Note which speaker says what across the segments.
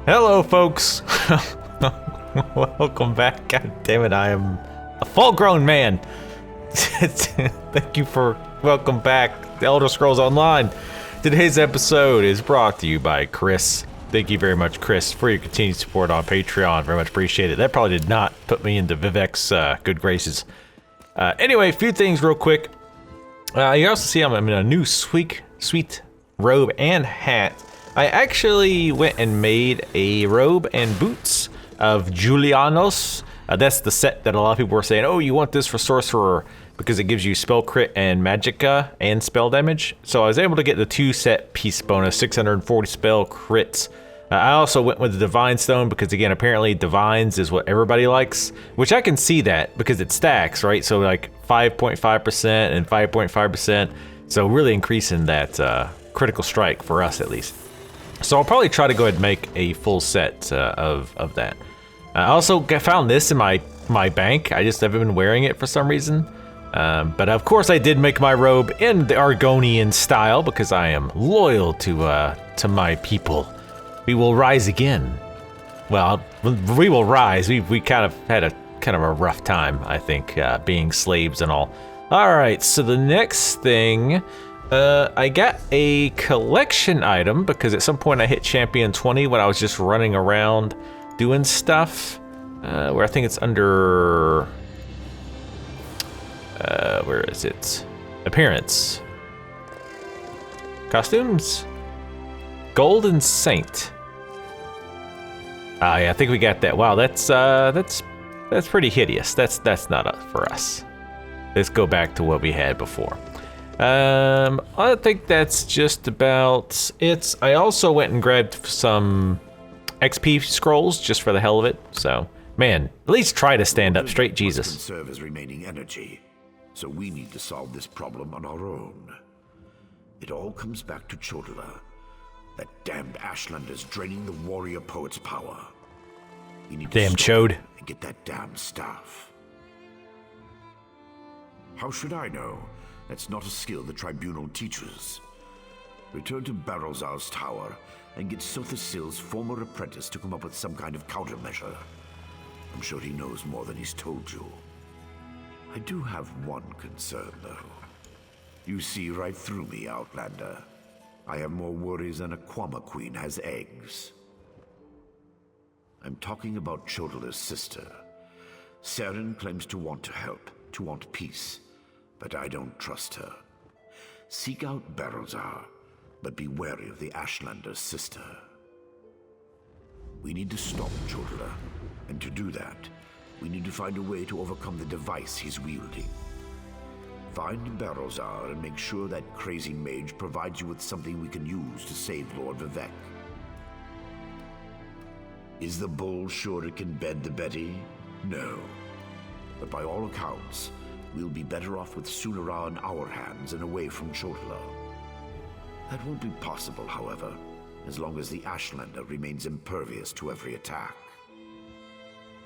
Speaker 1: Hello, folks. Welcome back. God damn it, I am a full-grown man. Thank you for welcome back. The Elder Scrolls Online. Today's episode is brought to you by Chris. Thank you very much, Chris, for your continued support on Patreon. Very much appreciate it. That probably did not put me into Vivek's good graces. Anyway, a few things real quick. You also see I'm in a new sweet robe and hat. I actually went and made a robe and boots of Julianos. That's the set that a lot of people were saying, oh, you want this for Sorcerer because it gives you spell crit and magicka and spell damage. So I was able to get the 2 set piece bonus, 640 spell crits. I also went with the Divine Stone because, again, apparently Divines is what everybody likes, which I can see that because it stacks, right? So like 5.5% and 5.5%. So really increasing that critical strike for us at least. So I'll probably try to go ahead and make a full set of that. I also found this in my bank. I just haven't been wearing it for some reason. But of course I did make my robe in the Argonian style because I am loyal to my people. We will rise again. Well, we will rise. We kind of had a rough time, I think, being slaves and all. All right, so the next thing, I got a collection item because at some point I hit Champion 20 when I was just running around doing stuff. Where I think it's under, where is it? Appearance. Costumes. Golden Saint. Yeah, I think we got that. Wow, that's pretty hideous. That's not for us. Let's go back to what we had before. I think that's just about it. I also went and grabbed some XP scrolls just for the hell of it. So, man, at least try to stand up straight, Jesus.
Speaker 2: Conserve his remaining energy, so we need to solve this problem on our own. It all comes back to Chodala. That damned Ashlander's draining the warrior poet's power. We need to
Speaker 1: damn
Speaker 2: stop
Speaker 1: chode.
Speaker 2: him and get that damn staff. How should I know? That's not a skill the tribunal teaches. Return to Barrelzar's tower and get Sothasil's former apprentice to come up with some kind of countermeasure. I'm sure he knows more than he's told you. I do have one concern, though. You see right through me, Outlander. I have more worries than a Kwama queen has eggs. I'm talking about Chodala's sister. Seren claims to want to help, to want peace, but I don't trust her. Seek out Barrelzar, but be wary of the Ashlander's sister. We need to stop Chodala, and to do that, we need to find a way to overcome the device he's wielding. Find Barrelzar and make sure that crazy mage provides you with something we can use to save Lord Vivek. Is the bull sure it can bed the Betty? No. But by all accounts, we'll be better off with Sunara in our hands and away from Chodala. That won't be possible, however, as long as the Ashlander remains impervious to every attack.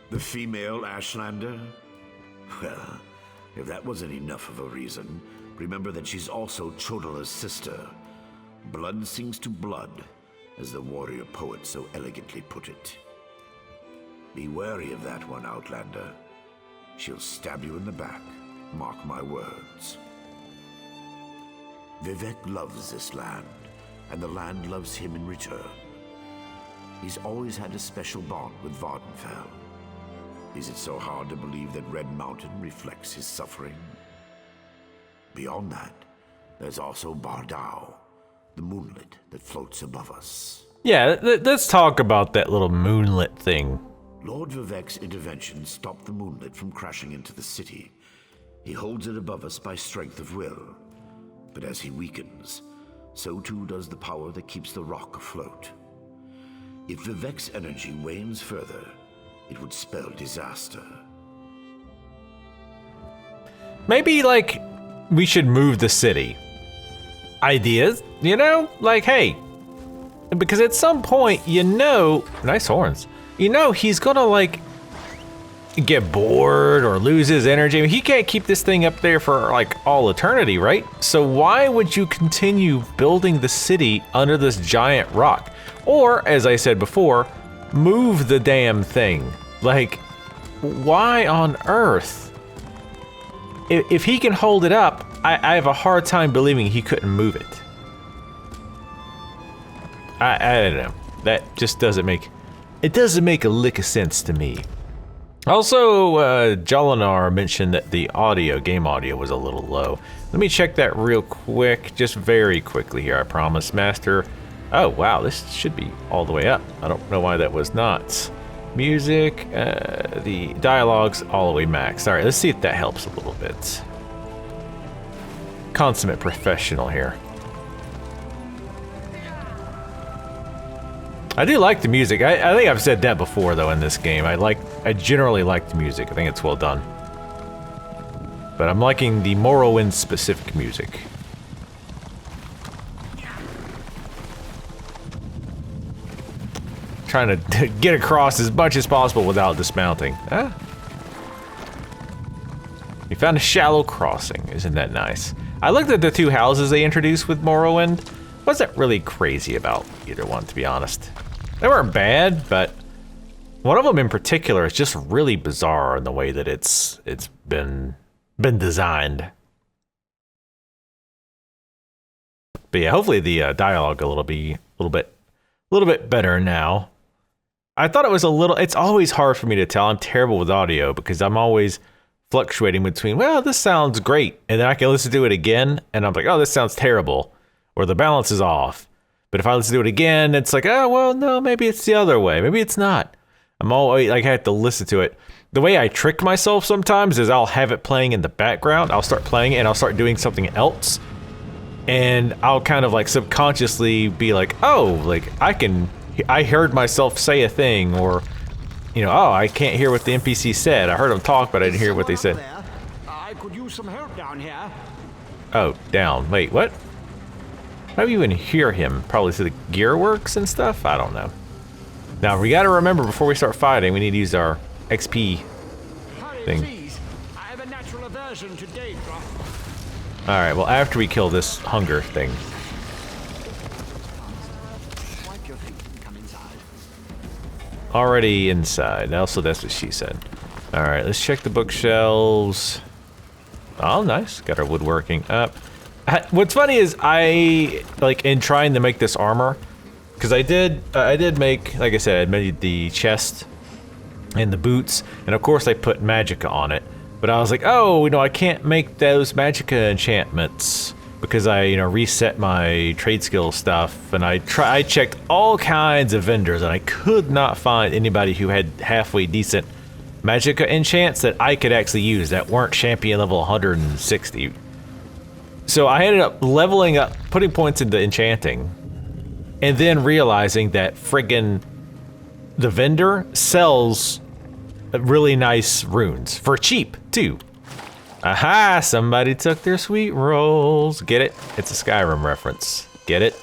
Speaker 2: The female Ashlander? Well, if that wasn't enough of a reason, remember that she's also Chodala's sister. Blood sings to blood, as the warrior poet so elegantly put it. Be wary of that one, Outlander. She'll stab you in the back, mark my words. Vivek loves this land, and the land loves him in return. He's always had a special bond with Vardenfell. Is it so hard to believe that Red Mountain reflects his suffering? Beyond that, there's also Bardao, the moonlit that floats above us.
Speaker 1: Yeah, let's talk about that little moonlit thing.
Speaker 2: Lord Vivek's intervention stopped the moonlit from crashing into the city. He holds it above us by strength of will. But as he weakens, so too does the power that keeps the rock afloat. If Vivek's energy wanes further, it would spell disaster.
Speaker 1: Maybe, like, we should move the city. Ideas, you know? Like, hey, because at some point, you know, nice horns. You know, he's gonna, like, get bored or lose his energy. I mean, he can't keep this thing up there for, like, all eternity, right? So why would you continue building the city under this giant rock? Or, as I said before, move the damn thing. Like, why on earth? If he can hold it up, I have a hard time believing he couldn't move it. I don't know. That just doesn't make a lick of sense to me. Also, Jolinar mentioned that the game audio was a little low. Let me check that real quick, just very quickly here, I promise, Master. Oh, wow, this should be all the way up. I don't know why that was not. Music, the dialogue's all the way max. All right, let's see if that helps a little bit. Consummate professional here. I do like the music. I think I've said that before, though, in this game. I generally like the music. I think it's well done. But I'm liking the Morrowind-specific music. Trying to get across as much as possible without dismounting. Ah. We found a shallow crossing. Isn't that nice? I looked at the two houses they introduced with Morrowind. Wasn't really crazy about either one, to be honest. They weren't bad, but one of them in particular is just really bizarre in the way that it's been designed. But yeah, hopefully the dialogue a little bit better now. I thought it was it's always hard for me to tell. I'm terrible with audio because I'm always fluctuating between, well, this sounds great, and then I can listen to it again and I'm like, oh, this sounds terrible, or the balance is off. But if I listen to it again, it's like, oh, well, no, maybe it's the other way. Maybe it's not. I'm always like, I have to listen to it. The way I trick myself sometimes is I'll have it playing in the background. I'll start playing it and I'll start doing something else. And I'll kind of like subconsciously be like, oh, like I heard myself say a thing, or, you know, oh, I can't hear what the NPC said. I heard them talk, but I didn't hear what they said.
Speaker 3: I could use some help down here.
Speaker 1: Oh, down. Wait, what? How do you even hear him? Probably through the gear works and stuff? I don't know. Now, we gotta remember before we start fighting, we need to use our XP thing.
Speaker 3: Please. I have a natural aversion to Daedra.
Speaker 1: Alright, well, after we kill this hunger thing.
Speaker 3: Wipe your feet and come inside.
Speaker 1: Already inside. Also, that's what she said. Alright, let's check the bookshelves. Oh, nice. Got our woodworking up. What's funny is in trying to make this armor, because I did make, like I said, I made the chest and the boots, and of course I put magicka on it. But I was like, oh, I can't make those magicka enchantments because I, reset my trade skill stuff, and I checked all kinds of vendors, and I could not find anybody who had halfway decent magicka enchants that I could actually use that weren't champion level 160. So I ended up leveling up, putting points into enchanting, and then realizing that friggin' the vendor sells really nice runes for cheap too. Aha, somebody took their sweet rolls. Get it? It's a Skyrim reference. Get it?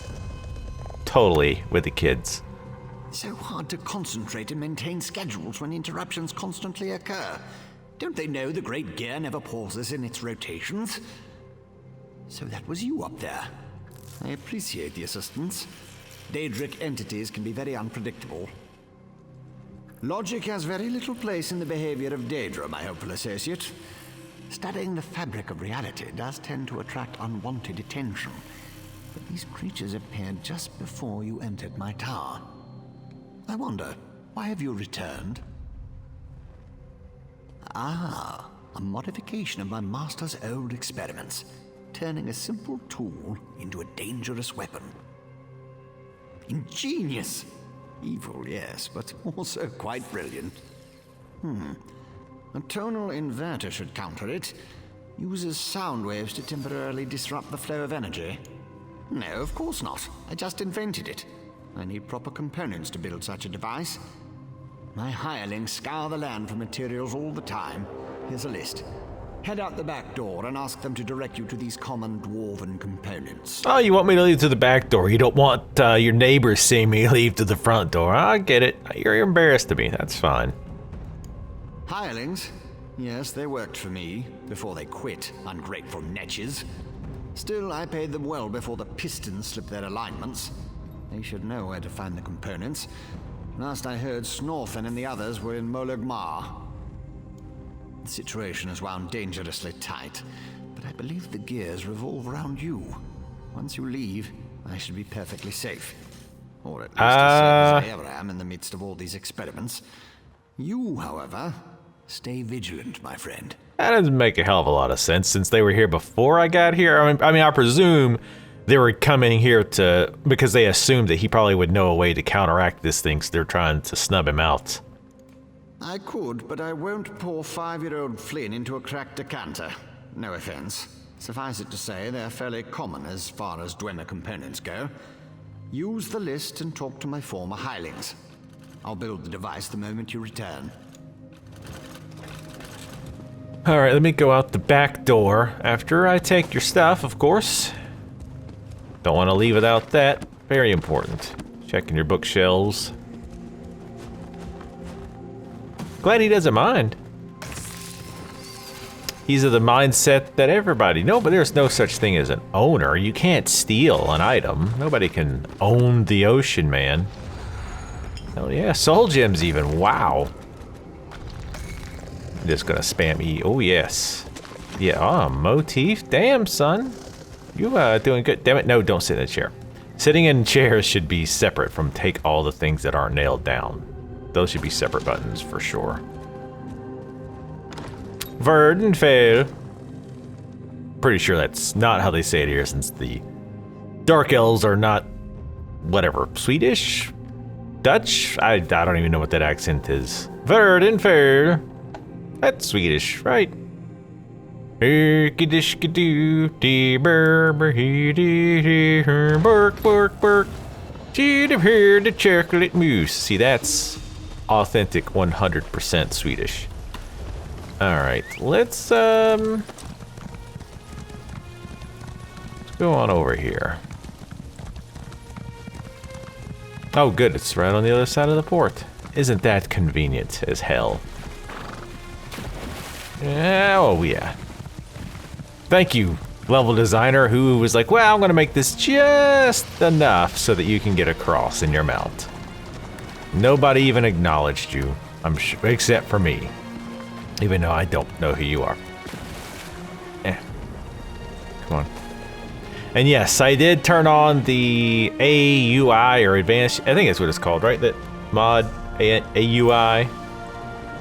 Speaker 1: Totally with the kids.
Speaker 3: So hard to concentrate and maintain schedules when interruptions constantly occur. Don't they know the Great Gear never pauses in its rotations? So that was you up there. I appreciate the assistance. Daedric entities can be very unpredictable. Logic has very little place in the behavior of Daedra, my hopeful associate. Studying the fabric of reality does tend to attract unwanted attention. But these creatures appeared just before you entered my tower. I wonder, why have you returned? Ah, a modification of my master's old experiments, turning a simple tool into a dangerous weapon. Ingenious! Evil, yes, but also quite brilliant. A tonal inverter should counter it. Uses sound waves to temporarily disrupt the flow of energy. No, of course not. I just invented it. I need proper components to build such a device. My hirelings scour the land for materials all the time. Here's a list. Head out the back door and ask them to direct you to these common dwarven components.
Speaker 1: Oh, you want me to leave to the back door? You don't want your neighbors seeing me leave to the front door. I get it. You're embarrassed of me. That's fine.
Speaker 3: Hirelings? Yes, they worked for me before they quit, ungrateful netches. Still, I paid them well before the pistons slipped their alignments. They should know where to find the components. Last I heard, Snorfen and the others were in Molagmar. The situation has wound dangerously tight, but I believe the gears revolve around you. Once you leave, I should be perfectly safe. Or at least as safe as I ever am in the midst of all these experiments. You, however, stay vigilant, my friend.
Speaker 1: That doesn't make a hell of a lot of sense since they were here before I got here. I mean, I presume they were coming here because they assumed that he probably would know a way to counteract this thing, so they're trying to snub him out.
Speaker 3: I could, but I won't pour 5-year-old Flynn into a cracked decanter. No offense. Suffice it to say, they're fairly common as far as Dwemer components go. Use the list and talk to my former hirelings. I'll build the device the moment you return.
Speaker 1: Alright, let me go out the back door after I take your stuff, of course. Don't want to leave without that. Very important. Checking your bookshelves. Glad he doesn't mind. He's of the mindset that everybody... No, but there's no such thing as an owner. You can't steal an item. Nobody can own the ocean, man. Oh yeah, soul gems even. Wow. I'm just gonna spam E. Oh yes. Yeah, oh, motif. Damn, son. You doing good. Damn it, no, don't sit in a chair. Sitting in chairs should be separate from take all the things that aren't nailed down. Those should be separate buttons for sure. Verdenfell. Pretty sure that's not how they say it here, since the Dark Elves are not, whatever, Swedish? Dutch? I don't even know what that accent is. Verdenfell. That's Swedish, right? See, that's authentic 100% Swedish. Alright, let's go on over here. Oh good, it's right on the other side of the port. Isn't that convenient as hell? Oh yeah. Thank you, level designer, who was like, well, I'm gonna make this just enough so that you can get across in your mount. Nobody even acknowledged you, I'm sure, except for me. Even though I don't know who you are. Come on. And yes, I did turn on the AUI, or advanced, I think that's what it's called, right? That mod, AUI.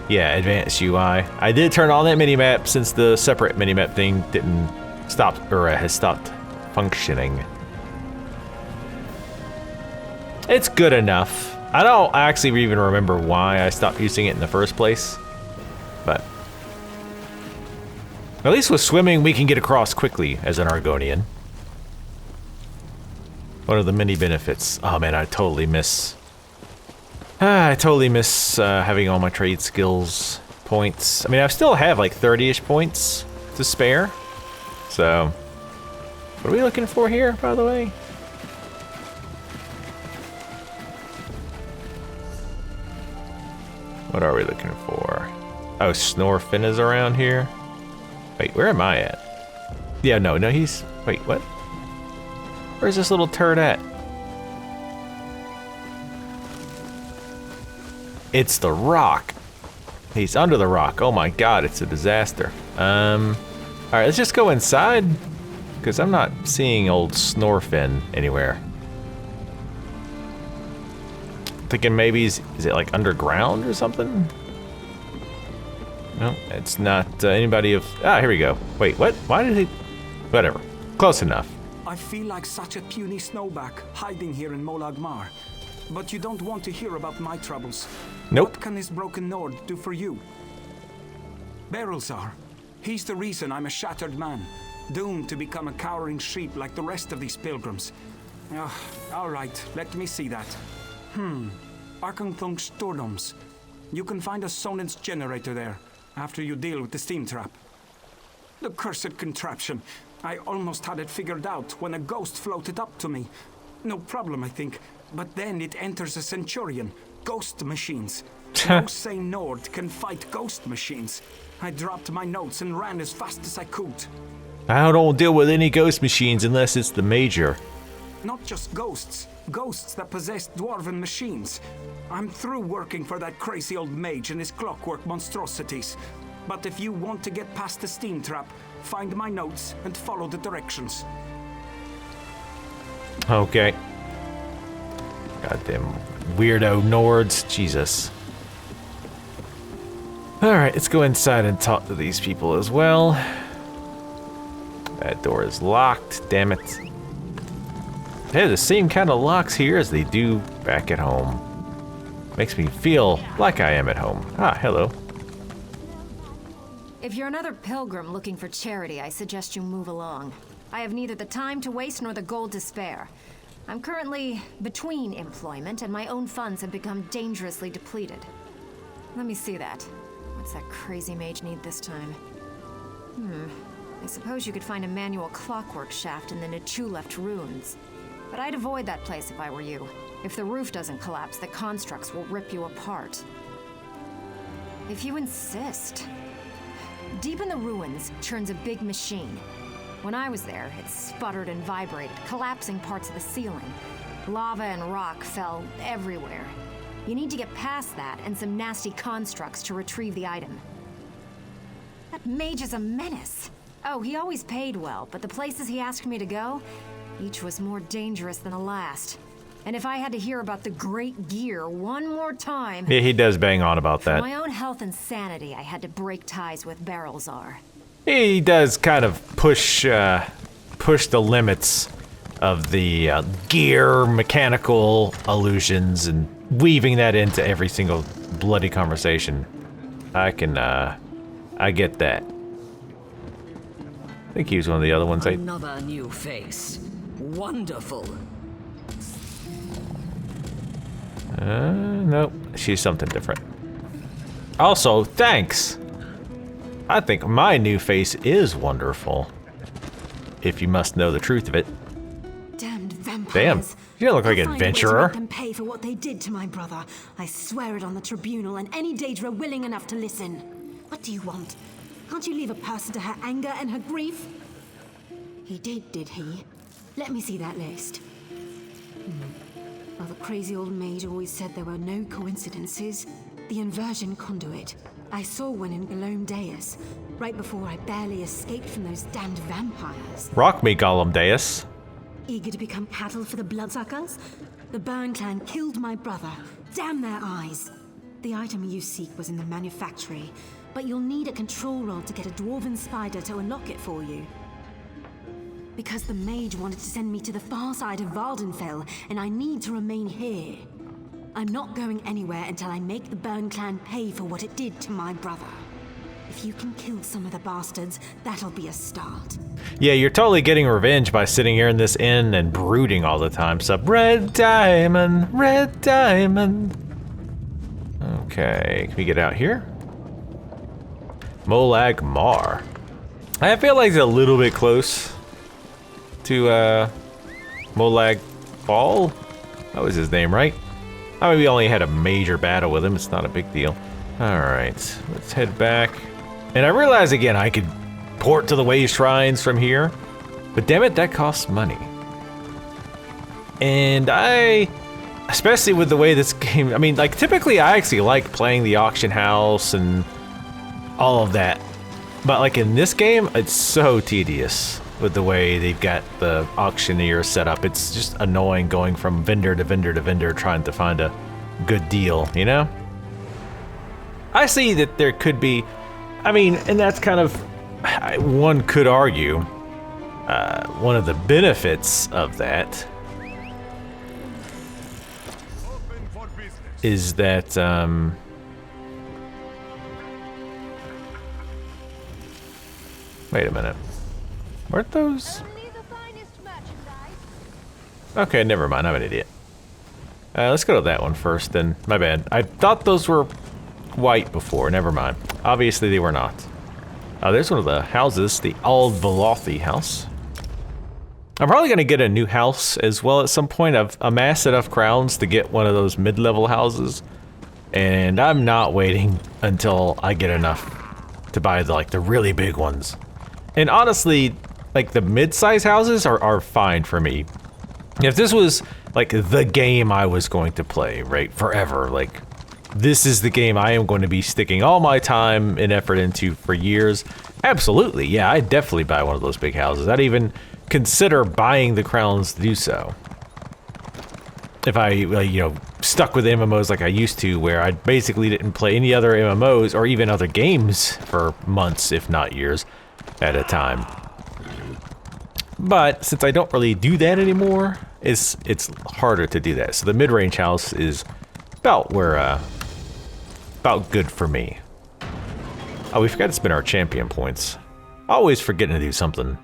Speaker 1: Yeah, advanced UI. I did turn on that minimap since the separate minimap thing didn't stop, or has stopped functioning. It's good enough. I don't actually even remember why I stopped using it in the first place, but at least with swimming we can get across quickly as an Argonian. One of the many benefits. Oh man, I totally miss having all my trade skills points. I mean, I still have like 30-ish points to spare. So, what are we looking for here, by the way? What are we looking for? Oh, Snorfen is around here. Wait, where am I at? Yeah, no, he's... Wait, what? Where's this little turd at? It's the rock. He's under the rock. Oh my god, it's a disaster. Alright, let's just go inside, because I'm not seeing old Snorfen anywhere. Thinking maybe is it like underground or something? No, it's not anybody of... Ah, here we go. Wait, what? Why did he... Whatever. Close enough.
Speaker 4: I feel like such a puny snowback hiding here in Molagmar. But you don't want to hear about my troubles.
Speaker 1: Nope.
Speaker 4: What can this broken Nord do for you? Berylzar. He's the reason I'm a shattered man, doomed to become a cowering sheep like the rest of these pilgrims. All right, let me see that. Arkenthung Stordoms. You can find a Sonance generator there, after you deal with the steam trap. The cursed contraption. I almost had it figured out when a ghost floated up to me. No problem, I think. But then it enters a Centurion. Ghost machines. No sane Nord can fight ghost machines. I dropped my notes and ran as fast as I could.
Speaker 1: I don't deal with any ghost machines unless it's the Major.
Speaker 4: Not just ghosts. ghosts that possess dwarven machines. I'm through working for that crazy old mage and his clockwork monstrosities. But if you want to get past the steam trap, find my notes and follow the directions.
Speaker 1: Okay. Goddamn weirdo Nords. Jesus. Alright, let's go inside and talk to these people as well. That door is locked, damn it. They have the same kind of locks here as they do back at home. Makes me feel like I am at home. Ah, hello.
Speaker 5: If you're another pilgrim looking for charity, I suggest you move along. I have neither the time to waste nor the gold to spare. I'm currently between employment, and my own funds have become dangerously depleted. Let me see that. What's that crazy mage need this time? I suppose you could find a manual clockwork shaft in the Nichuleft ruins. But I'd avoid that place if I were you. If the roof doesn't collapse, the constructs will rip you apart. If you insist. Deep in the ruins churns a big machine. When I was there, it sputtered and vibrated, collapsing parts of the ceiling. Lava and rock fell everywhere. You need to get past that and some nasty constructs to retrieve the item. That mage is a menace. Oh, he always paid well, but the places he asked me to go, each was more dangerous than the last. And if I had to hear about the Great Gear one more time...
Speaker 1: Yeah, he does bang on about that.
Speaker 5: For my own health and sanity, I had to break ties with Barrelzar.
Speaker 1: He does kind of push the limits of the gear mechanical illusions and weaving that into every single bloody conversation. I get that. I think he was one of the other ones.
Speaker 6: Another new face. Wonderful.
Speaker 1: Nope. She's something different. Also, thanks. I think my new face is wonderful. If you must know the truth of it.
Speaker 7: Damned vampires.
Speaker 1: Damn. You don't look like an
Speaker 7: I'll find a way to
Speaker 1: adventurer.
Speaker 7: make them pay for what they did to my brother. I swear it on the tribunal and any Daedra willing enough to listen. What do you want? Can't you leave a person to her anger and her grief? He did he? Let me see that list. Well, the crazy old mage always said there were no coincidences. The inversion conduit. I saw one in Golem Deus, right before I barely escaped from those damned vampires.
Speaker 1: Rock me, Gollum Deus.
Speaker 7: Eager to become cattle for the Bloodsuckers? The Burn clan killed my brother. Damn their eyes. The item you seek was in the manufactory, but you'll need a control rod to get a dwarven spider to unlock it for you. Because the mage wanted to send me to the far side of Vardenfell, and I need to remain here. I'm not going anywhere until I make the Burn clan pay for what it did to my brother. If you can kill some of the bastards, that'll be a start.
Speaker 1: Yeah, you're totally getting revenge by sitting here in this inn and brooding all the time. Sub red diamond, red diamond. Okay, can we get out here? Molag Mar. I feel like it's a little bit close to Molag Ball. That was his name, right? I mean, we only had a major battle with him. It's not a big deal. All right, let's head back. And I realize again I could port to the Ways Shrines from here, but damn it, that costs money. And especially with the way this game, I mean, like typically I actually like playing the auction house and all of that, but like in this game, it's so tedious with the way they've got the auctioneer set up. It's just annoying going from vendor to vendor to vendor trying to find a good deal, you know? I see that there could be, I mean, and that's kind of, one could argue, one of the benefits of that is that, wait a minute. Weren't those? Okay, never mind, I'm an idiot. Let's go to that one first then. My bad. I thought those were white before, never mind. Obviously they were not. There's one of the houses, the Ald Velothi house. I'm probably gonna get a new house as well at some point. I've amassed enough crowns to get one of those mid-level houses. And I'm not waiting until I get enough to buy the really big ones. And honestly, like the mid-size houses are fine for me. If this was like the game I was going to play, right? Forever. Like, this is the game I am going to be sticking all my time and effort into for years. Absolutely, yeah, I'd definitely buy one of those big houses. I'd even consider buying the crowns to do so. If I, you know, stuck with MMOs like I used to, where I basically didn't play any other MMOs or even other games for months, if not years, at a time. But since I don't really do that anymore, it's harder to do that. So the mid-range house is about where, about good for me. Oh, we forgot to spend our champion points. Always forgetting to do something.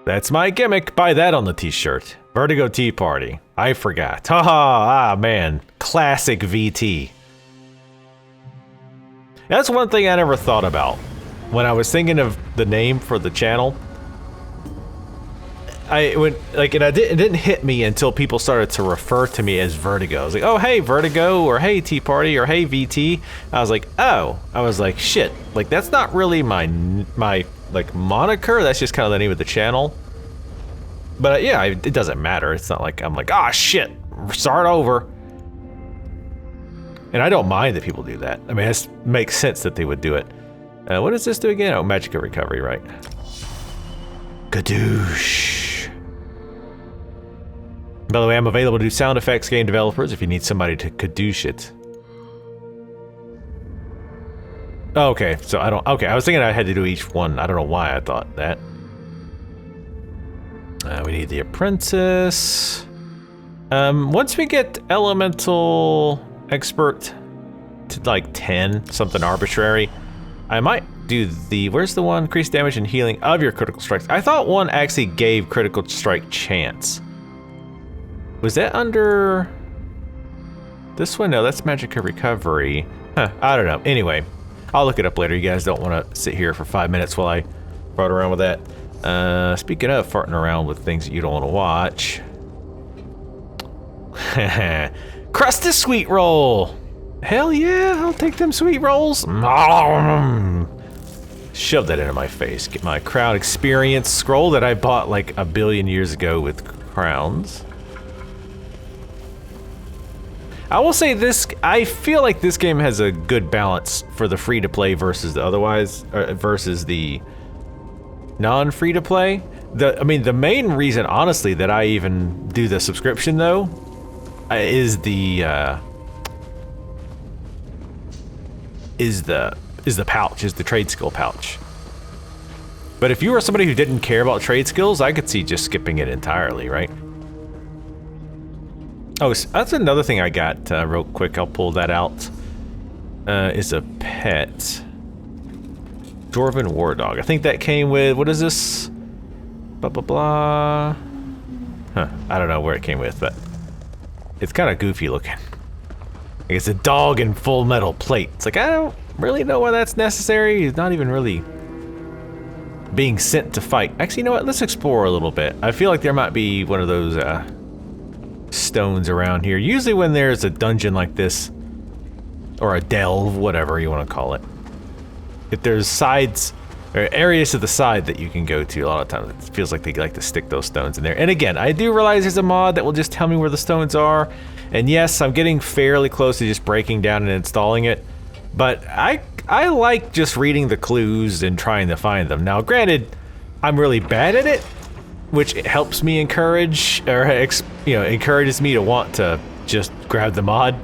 Speaker 1: That's my gimmick. Buy that on the t-shirt. Vertigo Tea Party. I forgot. Haha, man. Classic VT. That's one thing I never thought about. When I was thinking of the name for the channel, it didn't hit me until people started to refer to me as Vertigo. I was like, oh, hey, Vertigo, or hey, Tea Party, or hey, VT. I was like, oh. I was like, shit. Like, that's not really my like, moniker. That's just kind of the name of the channel. But, yeah, it doesn't matter. It's not like I'm like, ah, shit, start over. And I don't mind that people do that. I mean, it makes sense that they would do it. What does this do again? Oh, Magicka Recovery, right. Kadoosh. By the way, I'm available to do sound effects, game developers, if you need somebody to kadoosh it. Oh, okay, so I don't... Okay, I was thinking I had to do each one. I don't know why I thought that. We need the apprentice. Once we get elemental expert to like 10, something arbitrary, I might do the... Where's the one? Increase damage and healing of your critical strikes. I thought one actually gave critical strike chance. Was that under... this one? No, that's Magicka Recovery. Huh, I don't know. Anyway, I'll look it up later. You guys don't want to sit here for 5 minutes while I fart around with that. Speaking of farting around with things that you don't want to watch. Crusted sweet roll! Hell yeah, I'll take them sweet rolls. Shove that into my face. Get my crowd experience scroll that I bought like a billion years ago with crowns. I will say this, I feel like this game has a good balance for the free-to-play versus the otherwise, versus the non-free-to-play. I mean, the main reason, honestly, that I even do the subscription, though, is the pouch, is the trade skill pouch. But if you were somebody who didn't care about trade skills, I could see just skipping it entirely, right? Oh, so that's another thing I got real quick. I'll pull that out. Is a pet. Dwarven War Dog. I think that came with, what is this? Blah, blah, blah. Huh, I don't know where it came with, but it's kind of goofy looking. It's a dog in full metal plate. It's like, I don't really know why that's necessary. He's not even really being sent to fight. Actually, you know what? Let's explore a little bit. I feel like there might be one of those stones around here. Usually when there's a dungeon like this, or a delve, whatever you want to call it, if there's sides or areas to the side that you can go to, a lot of times it feels like they like to stick those stones in there. And again, I do realize there's a mod that will just tell me where the stones are. And yes, I'm getting fairly close to just breaking down and installing it. But I like just reading the clues and trying to find them. Now, granted, I'm really bad at it, which helps me encourage, or encourages me to want to just grab the mod.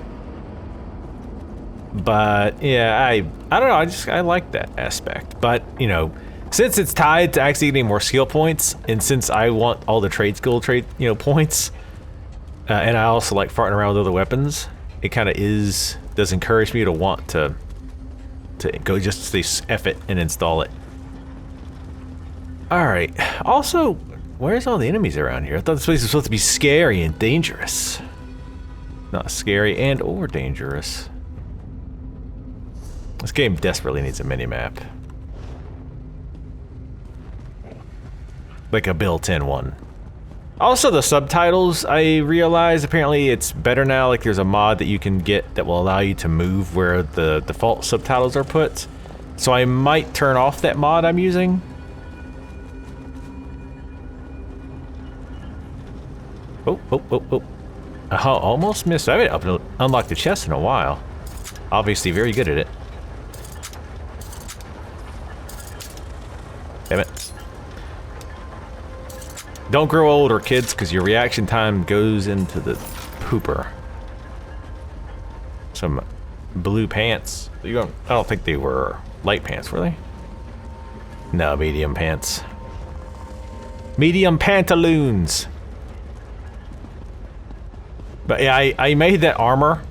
Speaker 1: But yeah, I don't know. I like that aspect. But you know, since it's tied to actually getting more skill points, and since I want all the trade skill points, and I also like farting around with other weapons, it kind of does encourage me to want to go just say F it and install it. All right. Also, where's all the enemies around here? I thought this place was supposed to be scary and dangerous. Not scary and or dangerous. This game desperately needs a mini-map. Like a built-in one. Also, the subtitles, I realize apparently it's better now. Like there's a mod that you can get that will allow you to move where the default subtitles are put. So I might turn off that mod I'm using. Oh, oh, oh, oh. Almost missed. I haven't unlocked the chest in a while. Obviously very good at it. Damn it. Don't grow older, kids, because your reaction time goes into the pooper. Some blue pants. I don't think they were light pants, were they? No, medium pants. Medium pantaloons. But yeah, I made that armor,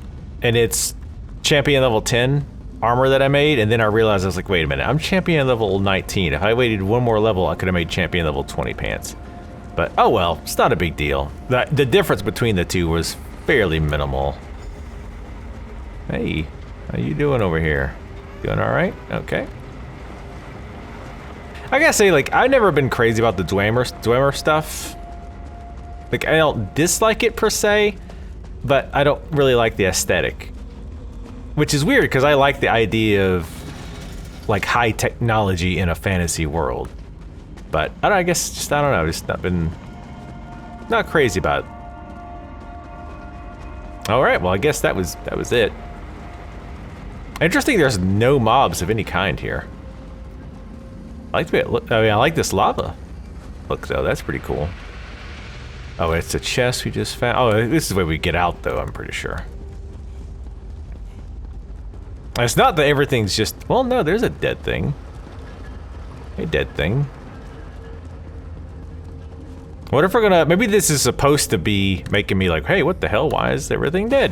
Speaker 1: and it's champion level 10 armor that I made, and then I realized I was like, wait a minute, I'm champion level 19. If I waited one more level, I could have made champion level 20 pants. But oh well, it's not a big deal. The difference between the two was fairly minimal. Hey, how you doing over here? Doing all right? Okay. I gotta say, like, I've never been crazy about the Dwemer stuff. Like, I don't dislike it per se, but I don't really like the aesthetic. Which is weird, because I like the idea of, like, high technology in a fantasy world. But, I guess, just, I don't know, just not crazy about it. Alright, well, I guess that was it. Interesting, there's no mobs of any kind here. I like the way it look. I mean, I like this lava look, though. That's pretty cool. Oh, it's a chest we just found. Oh, this is the way we get out, though, I'm pretty sure. It's not that everything's just... Well, no, there's a dead thing. A dead thing. What if we're gonna... Maybe this is supposed to be making me like, hey, what the hell? Why is everything dead?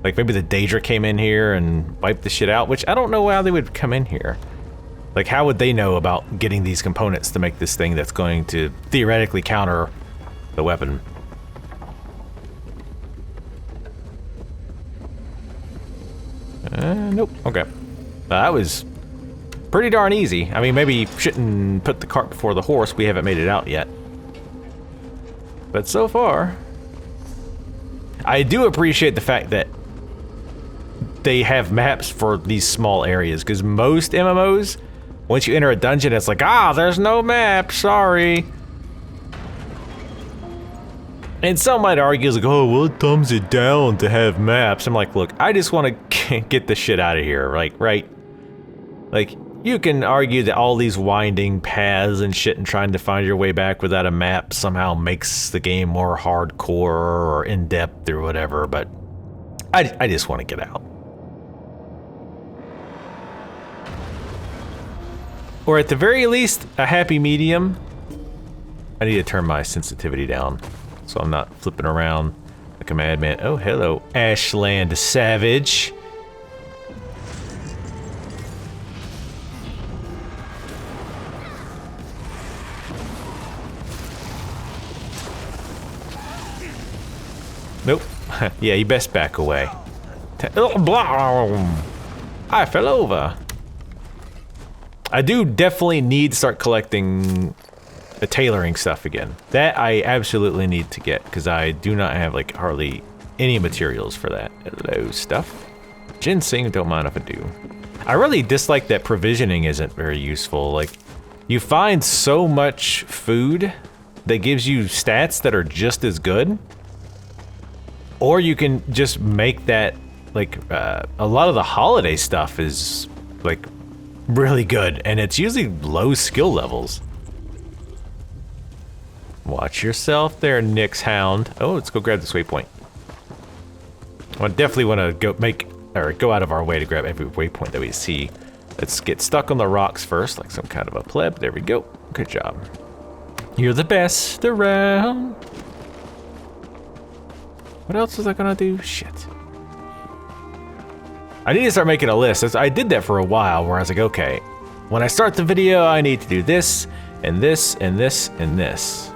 Speaker 1: Like, maybe the Daedra came in here and wiped the shit out, which I don't know how they would come in here. Like, how would they know about getting these components to make this thing that's going to theoretically counter the weapon? Nope. Okay. That was pretty darn easy. I mean, maybe shouldn't put the cart before the horse. We haven't made it out yet. But so far, I do appreciate the fact that they have maps for these small areas, because most MMOs, once you enter a dungeon, it's like, there's no map, sorry. And some might argue, like, oh, well, it thumbs it down to have maps. I'm like, look, I just want to get the shit out of here, like, right? Like, you can argue that all these winding paths and shit and trying to find your way back without a map somehow makes the game more hardcore or in-depth or whatever, but I just want to get out. Or at the very least, a happy medium. I need to turn my sensitivity down so I'm not flipping around like a madman. Oh, hello, Ashland Savage. Nope. Yeah, you best back away. I fell over. I do definitely need to start collecting the tailoring stuff again. That I absolutely need to get, because I do not have, like, hardly any materials for that. Hello, stuff. Ginseng, don't mind if I do. I really dislike that provisioning isn't very useful. Like, you find so much food that gives you stats that are just as good, or you can just make that, like, a lot of the holiday stuff is, like, really good, and it's usually low skill levels. Watch yourself there, Nyx Hound. Oh, let's go grab this waypoint. I definitely want to go out of our way to grab every waypoint that we see. Let's get stuck on the rocks first, like some kind of a pleb. There we go. Good job. You're the best around. What else was I gonna do? Shit. I need to start making a list. I did that for a while, where I was like, okay, when I start the video, I need to do this, and this, and this, and this.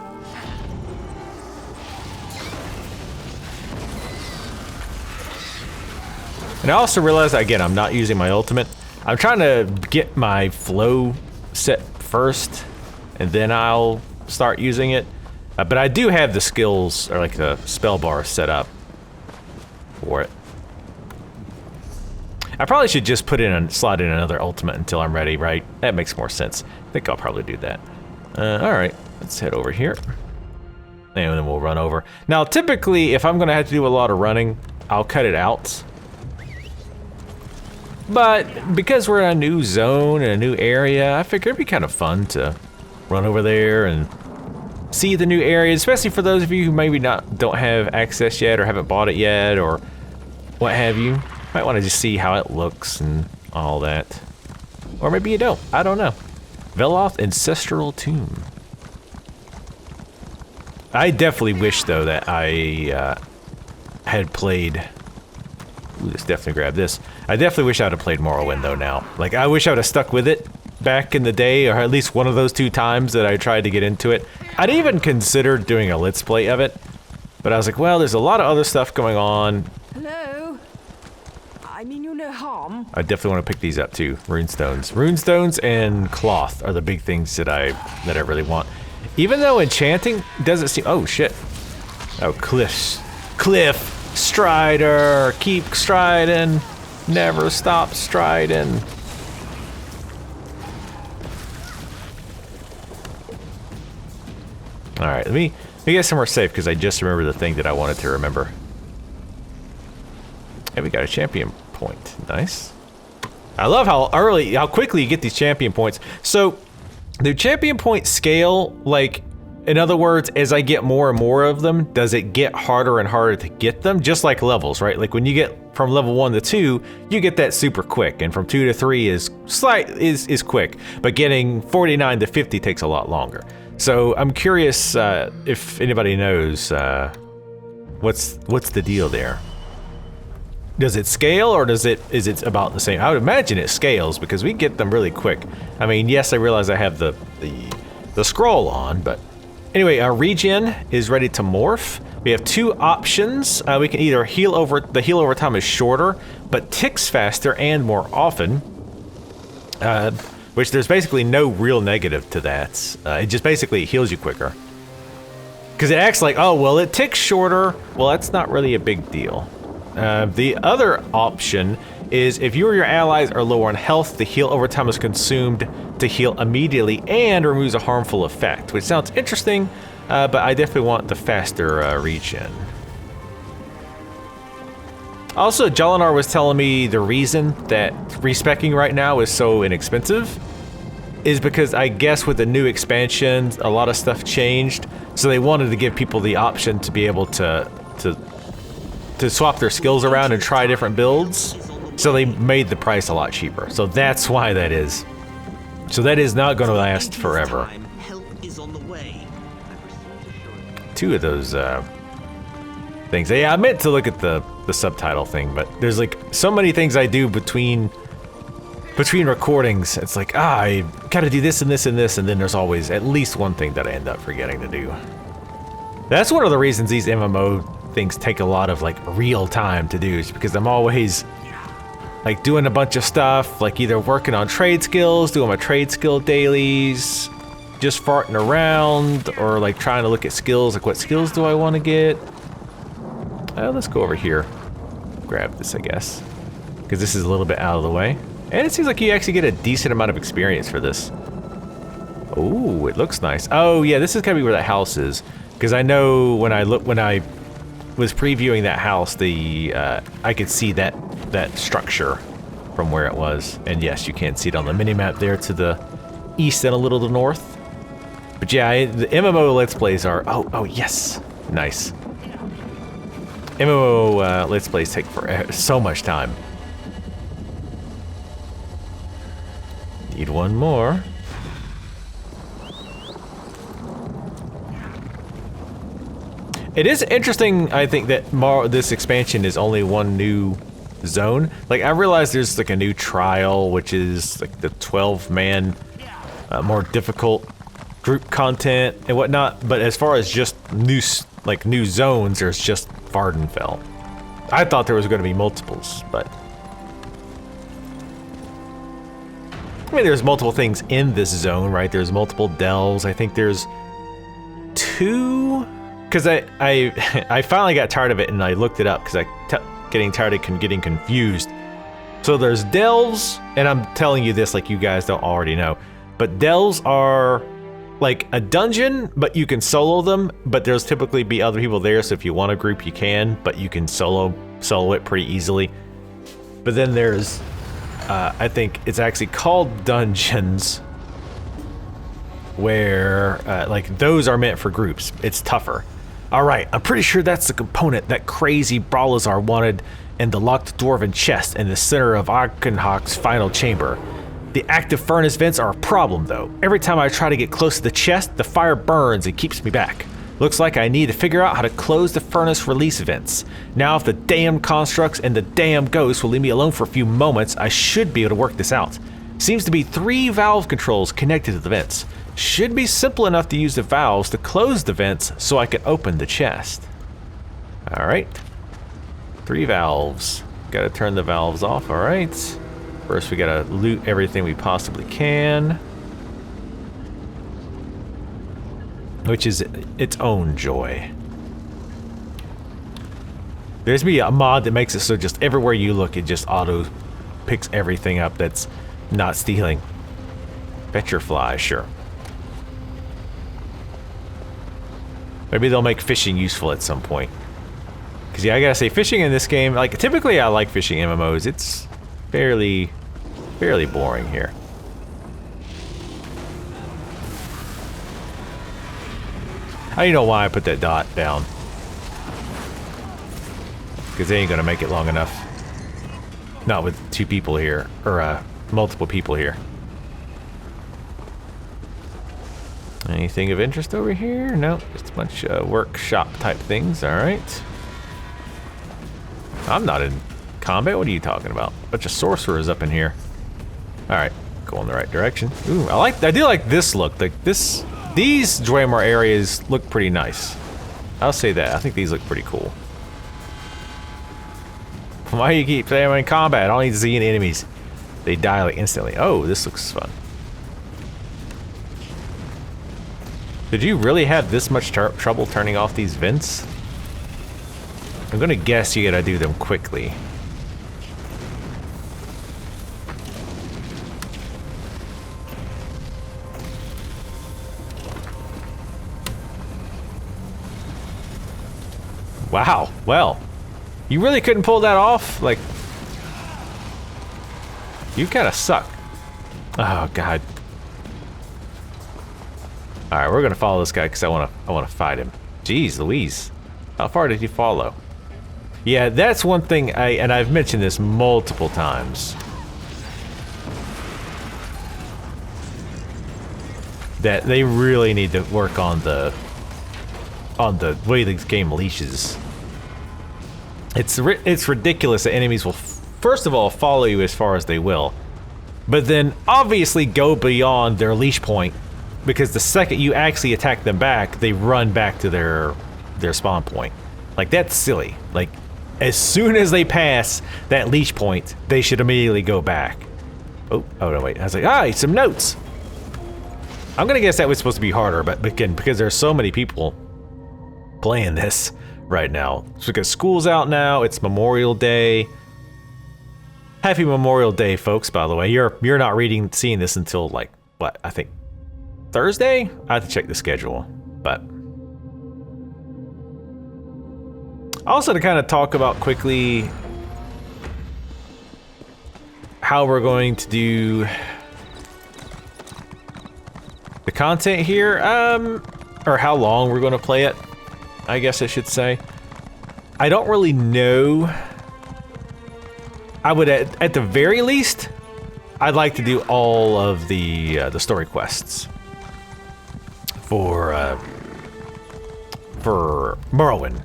Speaker 1: And I also realized, again, I'm not using my ultimate. I'm trying to get my flow set first, and then I'll start using it. But I do have the skills, or like the spell bar set up for it. I probably should just slot in another ultimate until I'm ready, right? That makes more sense. I think I'll probably do that. Alright, let's head over here. And then we'll run over. Now, typically, if I'm gonna have to do a lot of running, I'll cut it out. But because we're in a new zone and a new area, I figured it'd be kind of fun to run over there and see the new area, especially for those of you who maybe don't have access yet or haven't bought it yet or what have you. Might want to just see how it looks and all that. Or maybe you don't. I don't know. Veloth Ancestral Tomb. I definitely wish, though, that I had played... Ooh, let's definitely grab this. I definitely wish I would have played Morrowind, though, now. Like, I wish I would have stuck with it back in the day, or at least one of those 2 times that I tried to get into it. I'd even considered doing a Let's Play of it, but I was like, well, there's a lot of other stuff going on.
Speaker 6: Hello? I mean you no harm.
Speaker 1: I definitely want to pick these up, too. Runestones. Runestones and cloth are the big things that I really want. Even though enchanting doesn't seem... Oh, shit. Oh, Cliff Strider. Keep striding. Never stop striding. Alright, let me get somewhere safe because I just remembered the thing that I wanted to remember. Hey, we got a champion point. Nice. I love how quickly you get these champion points. So, the champion point scale, like, in other words, as I get more and more of them, does it get harder and harder to get them? Just like levels, right? Like when you get from level 1 to 2, you get that super quick, and from 2 to 3 is quick, but getting 49 to 50 takes a lot longer. So I'm curious if anybody knows what's the deal there. Does it scale, or is it about the same? I would imagine it scales because we get them really quick. I mean, yes, I realize I have the scroll on, but anyway, our regen is ready to morph. We have 2 options. We can either heal over. The heal over time is shorter, but ticks faster and more often. Which there's basically no real negative to that. It just basically heals you quicker. Because it acts like, oh, well, it ticks shorter. Well, that's not really a big deal. The other option is if you or your allies are low on health, the heal over time is consumed to heal immediately and removes a harmful effect, which sounds interesting, but I definitely want the faster regen. Also, Jolinar was telling me the reason that respeccing right now is so inexpensive is because I guess with the new expansions, a lot of stuff changed, so they wanted to give people the option to be able to swap their skills around and try different builds, so they made the price a lot cheaper. So that's why that is. So that is not going to last forever. 2 of those things. Yeah, I meant to look at the subtitle thing, but there's like so many things I do between recordings. It's like, I gotta do this and this and this, and then there's always at least one thing that I end up forgetting to do. That's one of the reasons these MMO things take a lot of like real time to do, is because I'm always like doing a bunch of stuff, like either working on trade skills, doing my trade skill dailies, just farting around, or like trying to look at skills, like what skills do I want to get? Let's go over here, grab this, I guess, because this is a little bit out of the way, and it seems like you actually get a decent amount of experience for this. Oh, it looks nice. Oh yeah, this is gonna be where that house is, because I know when I was previewing that house, I could see that structure from where it was, and yes, you can see it on the minimap there to the east and a little to the north. But yeah, the MMO Let's Plays are oh yes, nice. MMO Let's Plays take so much time. Need one more. It is interesting, I think, that this expansion is only one new zone. Like, I realize there's like a new trial, which is like the 12-man, more difficult group content and whatnot. But as far as just new zones, there's just Vardenfell. I thought there was going to be multiples, but I mean, there's multiple things in this zone, right? There's multiple delves. I think there's 2. Because I finally got tired of it and I looked it up because I kept getting tired of getting confused. So there's delves, and I'm telling you this like you guys don't already know, but delves are like a dungeon, but you can solo them, but there's typically be other people there, so if you want a group you can, but you can solo it pretty easily. But then there's, I think it's actually called dungeons, where like those are meant for groups. It's tougher. All right, I'm pretty sure that's the component that crazy Brawlazar wanted in the locked dwarven chest in the center of Argonian's final chamber. The active furnace vents are a problem though. Every time I try to get close to the chest, the fire burns and keeps me back. Looks like I need to figure out how to close the furnace release vents. Now if the damn constructs and the damn ghosts will leave me alone for a few moments, I should be able to work this out. Seems to be 3 valve controls connected to the vents. Should be simple enough to use the valves to close the vents so I can open the chest. All right. 3 valves. Gotta turn the valves off, all right. First we gotta loot everything we possibly can. Which is its own joy. There's be a mod that makes it so just everywhere you look, it just auto picks everything up that's not stealing. Fetch your fly, sure. Maybe they'll make fishing useful at some point. Cause yeah, I gotta say, fishing in this game, like typically I like fishing MMOs. It's fairly boring here. I don't know why I put that dot down. Cause they ain't gonna make it long enough. Not with 2 people here, or multiple people here. Anything of interest over here? Nope, just a bunch of workshop type things, alright. I'm not in combat, what are you talking about? Bunch of sorcerers up in here. Alright, go in the right direction. Ooh, I do like this look. Like these Dwemer areas look pretty nice. I'll say that, I think these look pretty cool. Why do you keep saying I'm in combat? I don't need to see any enemies. They die like instantly. Oh, this looks fun. Did you really have this much trouble turning off these vents? I'm gonna guess you gotta do them quickly. Wow, well, you really couldn't pull that off? Like, you kinda suck. Oh, God. Alright, we're gonna follow this guy because I wanna fight him. Jeez Louise. How far did he follow? Yeah, that's one thing and I've mentioned this multiple times. That they really need to work on the way this game leashes. It's ridiculous that enemies will first of all follow you as far as they will, but then obviously go beyond their leash point, because the second you actually attack them back, they run back to their spawn point. Like, that's silly. Like, as soon as they pass that leash point, they should immediately go back. Oh no, wait. I was like, some notes. I'm gonna guess that was supposed to be harder, but again, because there's so many people playing this right now. It's because school's out now, it's Memorial Day. Happy Memorial Day, folks, by the way. You're not seeing this until, like, what, I think Thursday? I have to check the schedule, but also to kind of talk about quickly how we're going to do the content here, or how long we're going to play it, I guess I should say. I don't really know. I would, at the very least, I'd like to do all of the story quests for Morrowind.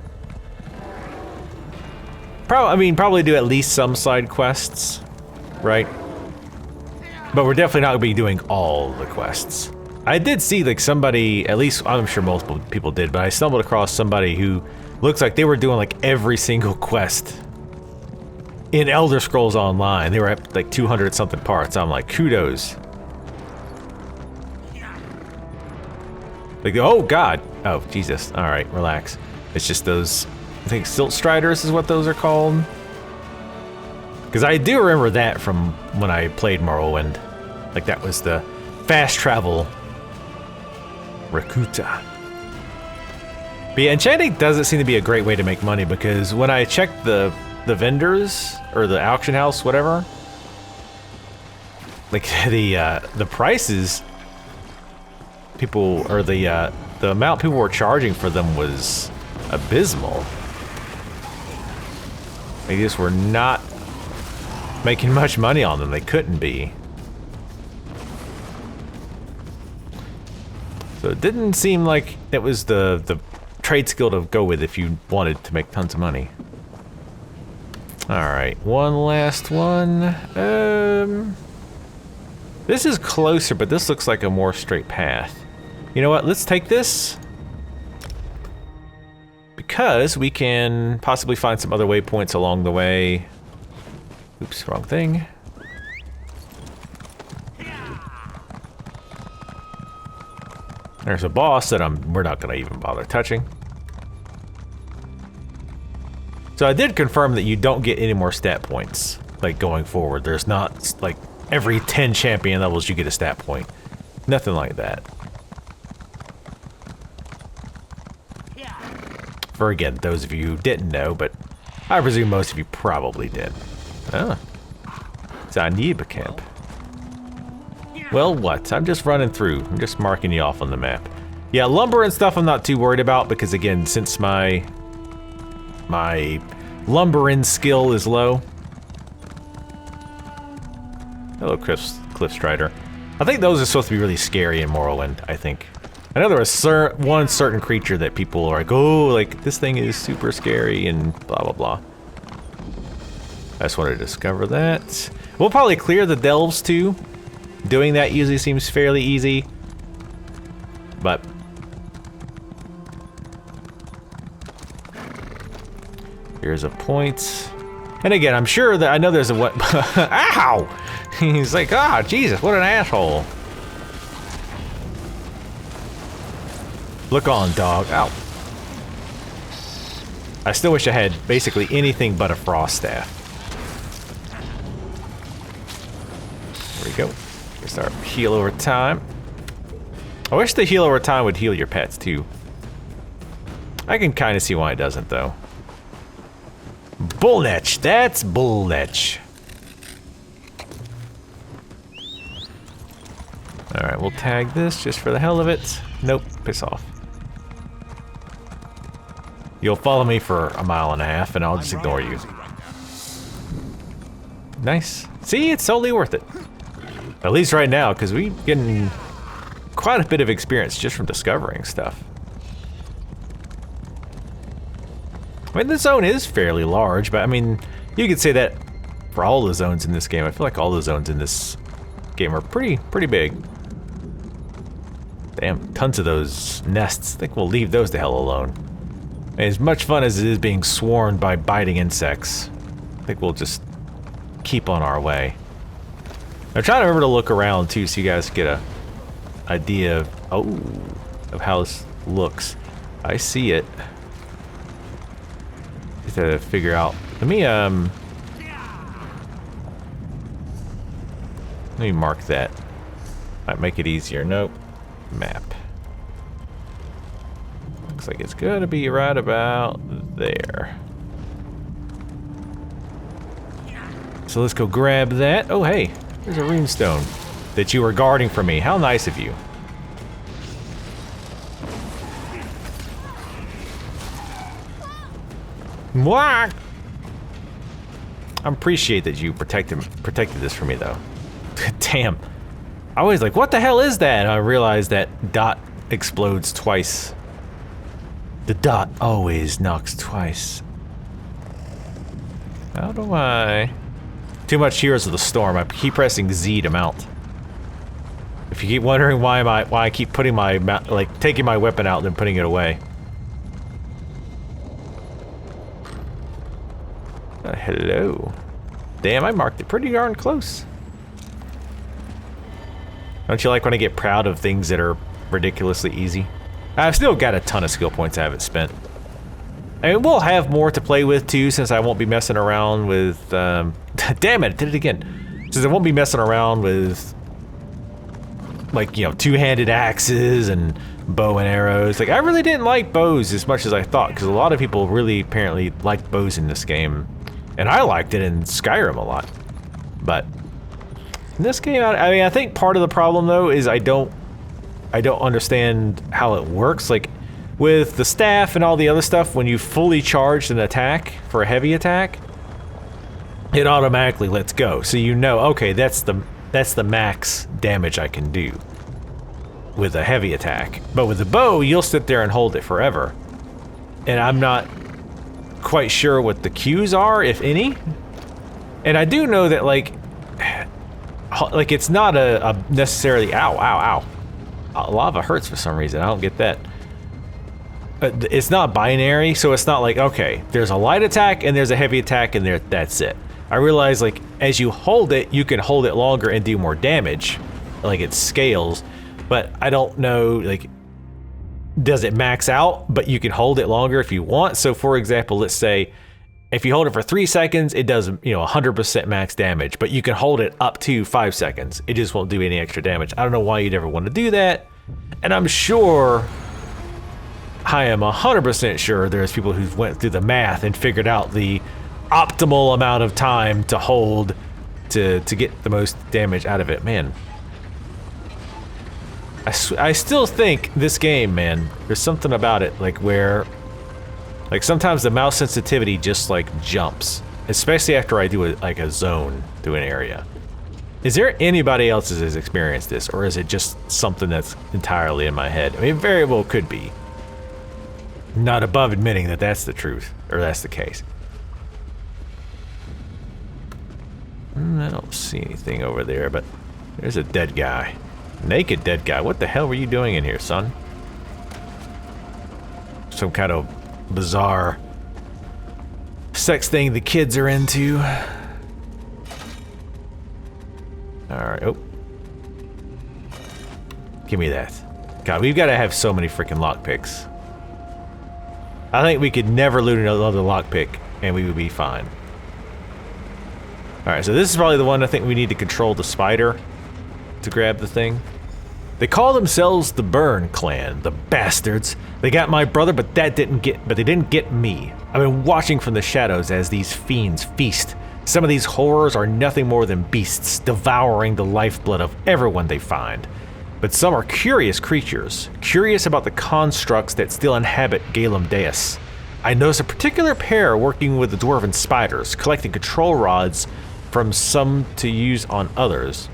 Speaker 1: Probably do at least some side quests, right? But we're definitely not gonna be doing all the quests. I did see, like, somebody, at least I'm sure multiple people did, but I stumbled across somebody who looks like they were doing like every single quest in Elder Scrolls Online. They were at like 200 something parts. I'm like, kudos. Like, oh God. Oh, Jesus. All right, relax. It's just those, I think Silt Striders is what those are called. Because I do remember that from when I played Morrowind. Like, that was the fast travel Rakuta. But yeah, enchanting doesn't seem to be a great way to make money because when I checked the vendors or the auction house, whatever, like the prices people or the amount people were charging for them was abysmal. They just were not making much money on them. They couldn't be. So it didn't seem like it was the trade skill to go with if you wanted to make tons of money. Alright, one last one. This is closer, but this looks like a more straight path. You know what, let's take this. Because we can possibly find some other waypoints along the way. Oops, wrong thing. There's a boss that we're not gonna even bother touching. So I did confirm that you don't get any more stat points, like going forward. There's not, like, every 10 champion levels you get a stat point. Nothing like that. For again, those of you who didn't know, but I presume most of you probably did. Ah. Zaneba camp. Well, what? I'm just running through. I'm just marking you off on the map. Yeah, lumber and stuff I'm not too worried about because again, since my lumbering skill is low. Hello, Cliff Strider. I think those are supposed to be really scary in Morrowind, I think. I know there was one certain creature that people are like, oh, like, this thing is super scary and blah, blah, blah. I just wanted to discover that. We'll probably clear the delves too. Doing that usually seems fairly easy. But here's a point. And again, I'm sure that I know there's a what. Ow! He's like, ah, Jesus, what an asshole. Look on, dog. Ow. I still wish I had basically anything but a frost staff. There we go. Here's our heal over time. I wish the heal over time would heal your pets too. I can kind of see why it doesn't though. Bullnetch, that's bullnetch. Alright, we'll tag this just for the hell of it. Nope, piss off. You'll follow me for a mile and a half and I'll just ignore you. Nice. See, it's totally worth it. At least right now, because we're getting quite a bit of experience just from discovering stuff. I mean, the zone is fairly large, but I mean, you could say that for all the zones in this game. I feel like all the zones in this game are pretty big. Damn, tons of those nests. I think we'll leave those the hell alone. And as much fun as it is being swarmed by biting insects, I think we'll just keep on our way. I'm trying to remember to look around too, so you guys get a idea of how this looks. I see it. Just to figure out. Let me mark that. Might make it easier. Nope. Map. Looks like it's gonna be right about there. So let's go grab that. Oh hey, there's a runestone that you were guarding for me. How nice of you. Mwah! I appreciate that you protected this for me though. Damn. I was like, what the hell is that? And I realized that dot explodes twice. The dot always knocks twice. How do I... Too much Heroes of the Storm. I keep pressing Z to mount. If you keep wondering why I keep putting taking my weapon out and then putting it away. Hello. Damn, I marked it pretty darn close. Don't you like when I get proud of things that are ridiculously easy? I've still got a ton of skill points I haven't spent. And we'll have more to play with too, since I won't be messing around with, damn it, I did it again. Since I won't be messing around with, like, you know, two-handed axes and bow and arrows. Like, I really didn't like bows as much as I thought, because a lot of people really apparently liked bows in this game. And I liked it in Skyrim a lot. But in this game, I mean, I think part of the problem, though, is I don't understand how it works. Like, with the staff and all the other stuff, when you fully charged an attack for a heavy attack, it automatically lets go. So you know, okay, that's the max damage I can do with a heavy attack. But with the bow, you'll sit there and hold it forever. And I'm not quite sure what the cues are, if any. And I do know that, like it's not a necessarily, ow. Lava hurts for some reason, I don't get that. It's not binary, so it's not like, okay, there's a light attack and there's a heavy attack and that's it. I realize, like, as you hold it, you can hold it longer and do more damage. Like, it scales. But I don't know, like, does it max out, but you can hold it longer if you want? So, for example, let's say, if you hold it for 3 seconds, it does, 100% max damage, but you can hold it up to 5 seconds. It just won't do any extra damage. I don't know why you'd ever want to do that. And I'm sure, I am 100% sure there's people who went through the math and figured out the optimal amount of time to hold to get the most damage out of it. Man, I still think this game, man, there's something about it, like, where, like, sometimes the mouse sensitivity just, like, jumps, especially after I do a zone through an area. Is there anybody else that has experienced this, or is it just something that's entirely in my head? I mean, it very well could be. Not above admitting that that's the truth, or that's the case. I don't see anything over there, but there's a dead guy. Naked dead guy. What the hell were you doing in here, son? Some kind of bizarre sex thing the kids are into. Alright, oh. Give me that. God, we've got to have so many freaking lockpicks. I think we could never loot another lockpick, and we would be fine. Alright, so this is probably the one I think we need to control the spider to grab the thing. They call themselves the Burn Clan, the bastards. They got my brother, but they didn't get me. I've been watching from the shadows as these fiends feast. Some of these horrors are nothing more than beasts, devouring the lifeblood of everyone they find. But some are curious creatures, curious about the constructs that still inhabit Galem Deus. I notice a particular pair working with the dwarven spiders, collecting control rods from some to use on others.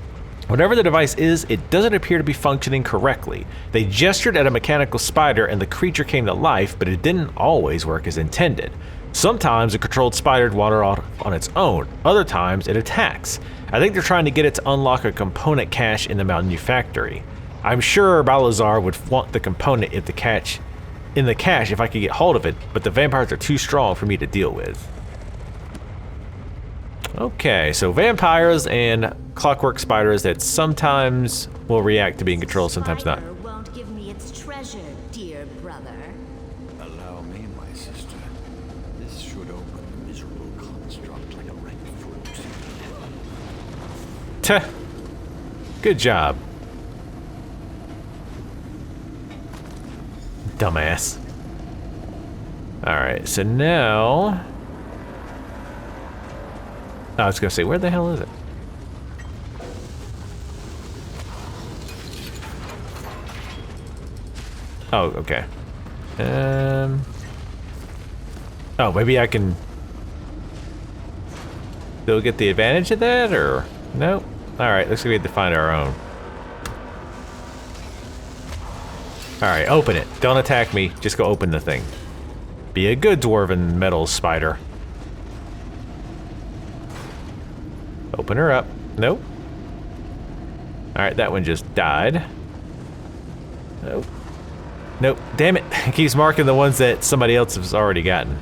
Speaker 1: Whatever the device is, it doesn't appear to be functioning correctly. They gestured at a mechanical spider and the creature came to life, but it didn't always work as intended. Sometimes a controlled spider would wander off on its own, other times it attacks. I think they're trying to get it to unlock a component cache in the manufactory. I'm sure Balazar would want the component in the cache if I could get hold of it, but the vampires are too strong for me to deal with. Okay, so vampires and clockwork spiders that sometimes will react to being controlled, sometimes not.
Speaker 8: Won't give me its treasure, dear brother.
Speaker 2: Allow me, my sister. This should open the miserable construct like a ripe fruit.
Speaker 1: Tuh. Good job. Dumbass. Alright, so now... I was gonna say, where the hell is it? Oh, okay. Oh, maybe I can still get the advantage of that, or nope? Alright, looks like we have to find our own. Alright, open it. Don't attack me, just go open the thing. Be a good dwarven metal spider. Open her up. Nope. Alright, that one just died. Nope. Nope. Damn it. It keeps marking the ones that somebody else has already gotten.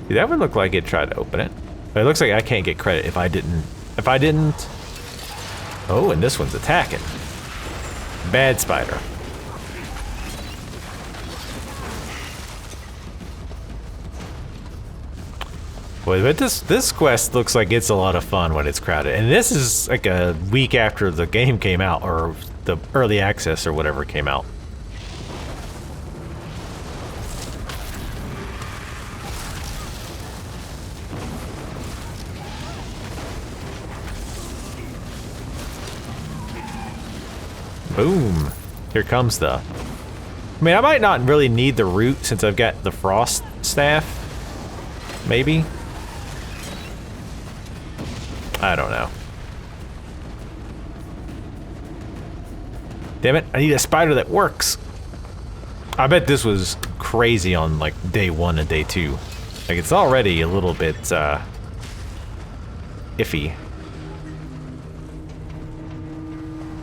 Speaker 1: See, that one looked like it tried to open it. But it looks like I can't get credit if I didn't. Oh, and this one's attacking. Bad spider. Boy, but this quest looks like it's a lot of fun when it's crowded. And this is like a week after the game came out, or the early access or whatever came out. Boom. Here comes the... I mean, I might not really need the root since I've got the frost staff. Maybe. I don't know. Damn it, I need a spider that works. I bet this was crazy on like day 1 and day 2. Like it's already a little bit iffy.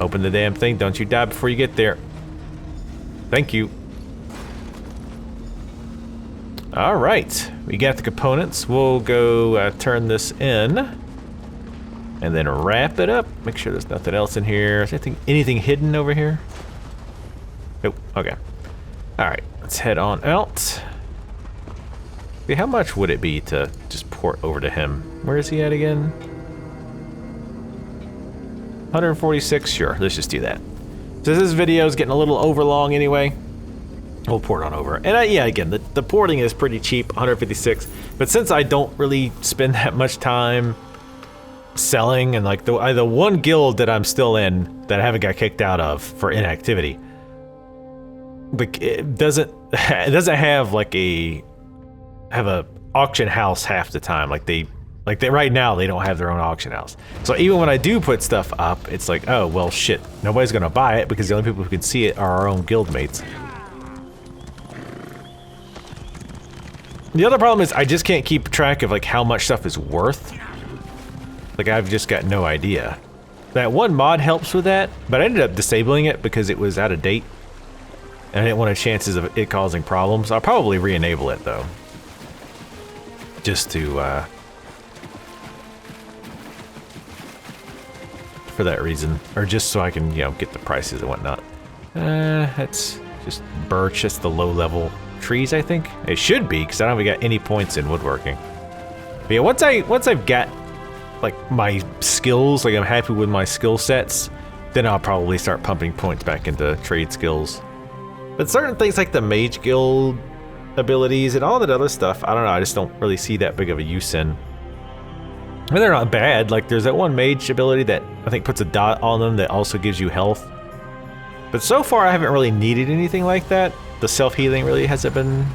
Speaker 1: Open the damn thing, don't you die before you get there. Thank you. All right, we got the components. We'll go turn this in and then wrap it up. Make sure there's nothing else in here. Is anything hidden over here? Nope, okay. All right, let's head on out. See, how much would it be to just port over to him? Where is he at again? 146, sure, let's just do that. So this video is getting a little overlong anyway. We'll port on over. And yeah, again, the porting is pretty cheap, 156. But since I don't really spend that much time selling, and like the one guild that I'm still in that I haven't got kicked out of for inactivity, like it doesn't have like a auction house half the time. Like they right now they don't have their own auction house. So even when I do put stuff up, it's like, oh well shit, nobody's gonna buy it because the only people who can see it are our own guild mates. The other problem is I just can't keep track of like how much stuff is worth. Like I've just got no idea. That one mod helps with that, but I ended up disabling it because it was out of date. And I didn't want chances of it causing problems. I'll probably re-enable it though. Just to for that reason. Or just so I can, you know, get the prices and whatnot. That's just birch, that's the low level trees, I think. It should be, because I don't even got any points in woodworking. But yeah, once I've got like my skills, like I'm happy with my skill sets, then I'll probably start pumping points back into trade skills. But certain things like the mage guild abilities and all that other stuff, I don't know, I just don't really see that big of a use in. I mean, they're not bad. Like there's that one mage ability that I think puts a dot on them that also gives you health. But so far I haven't really needed anything like that. The self-healing really hasn't been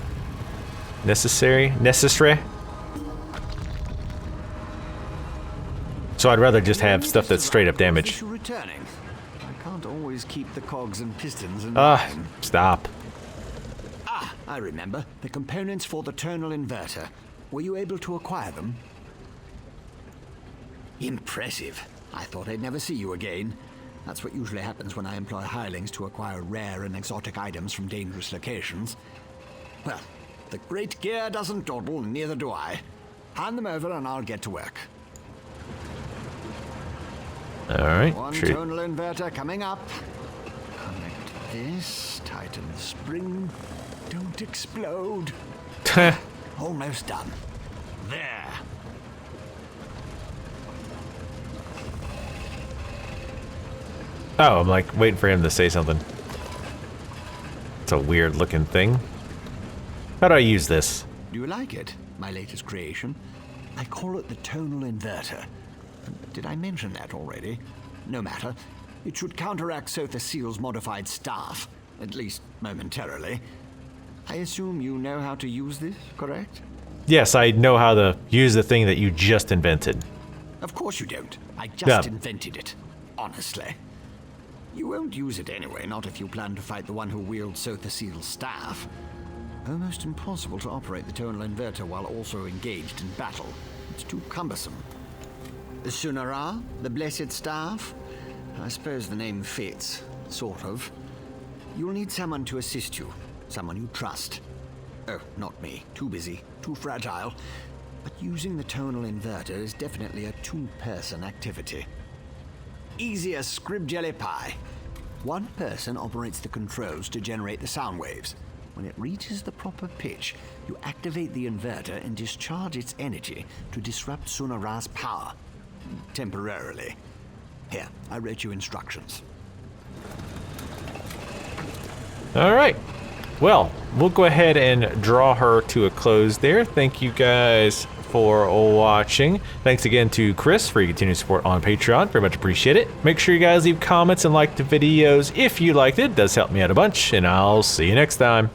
Speaker 1: necessary. So I'd rather just have stuff that's straight up damage.
Speaker 3: Returning. I can't always keep the cogs and pistons in line.
Speaker 1: Stop.
Speaker 3: Ah, I remember. The components for the tonal inverter. Were you able to acquire them? Impressive. I thought I'd never see you again. That's what usually happens when I employ hirelings to acquire rare and exotic items from dangerous locations. Well, the great gear doesn't dawdle, neither do I. Hand them over and I'll get to work.
Speaker 1: Alright,
Speaker 3: One
Speaker 1: true.
Speaker 3: tonal inverter coming up. Connect this, tighten the spring. Don't explode. Almost done. There.
Speaker 1: Oh, I'm like waiting for him to say something. It's a weird looking thing. How do I use this?
Speaker 3: Do you like it? My latest creation? I call it the tonal inverter. Did I mention that already? No matter. It should counteract Sotha Seal's modified staff, at least momentarily. I assume you know how to use this, correct?
Speaker 1: Yes, I know how to use the thing that you just invented.
Speaker 3: Of course you don't. I just invented it. Honestly. You won't use it anyway, not if you plan to fight the one who wields Sotha Seal's staff. Almost impossible to operate the tonal inverter while also engaged in battle. It's too cumbersome. The Sunara, the Blessed Staff? I suppose the name fits, sort of. You'll need someone to assist you, someone you trust. Oh, not me. Too busy, too fragile. But using the tonal inverter is definitely a two-person activity. Easy as scrib jelly pie. One person operates the controls to generate the sound waves. When it reaches the proper pitch, you activate the inverter and discharge its energy to disrupt Sunara's power. Temporarily. Here, I wrote you instructions.
Speaker 1: Alright. Well, we'll go ahead and draw her to a close there. Thank you guys for watching. Thanks again to Chris for your continued support on Patreon. Very much appreciate it. Make sure you guys leave comments and like the videos if you liked it. It does help me out a bunch, and I'll see you next time.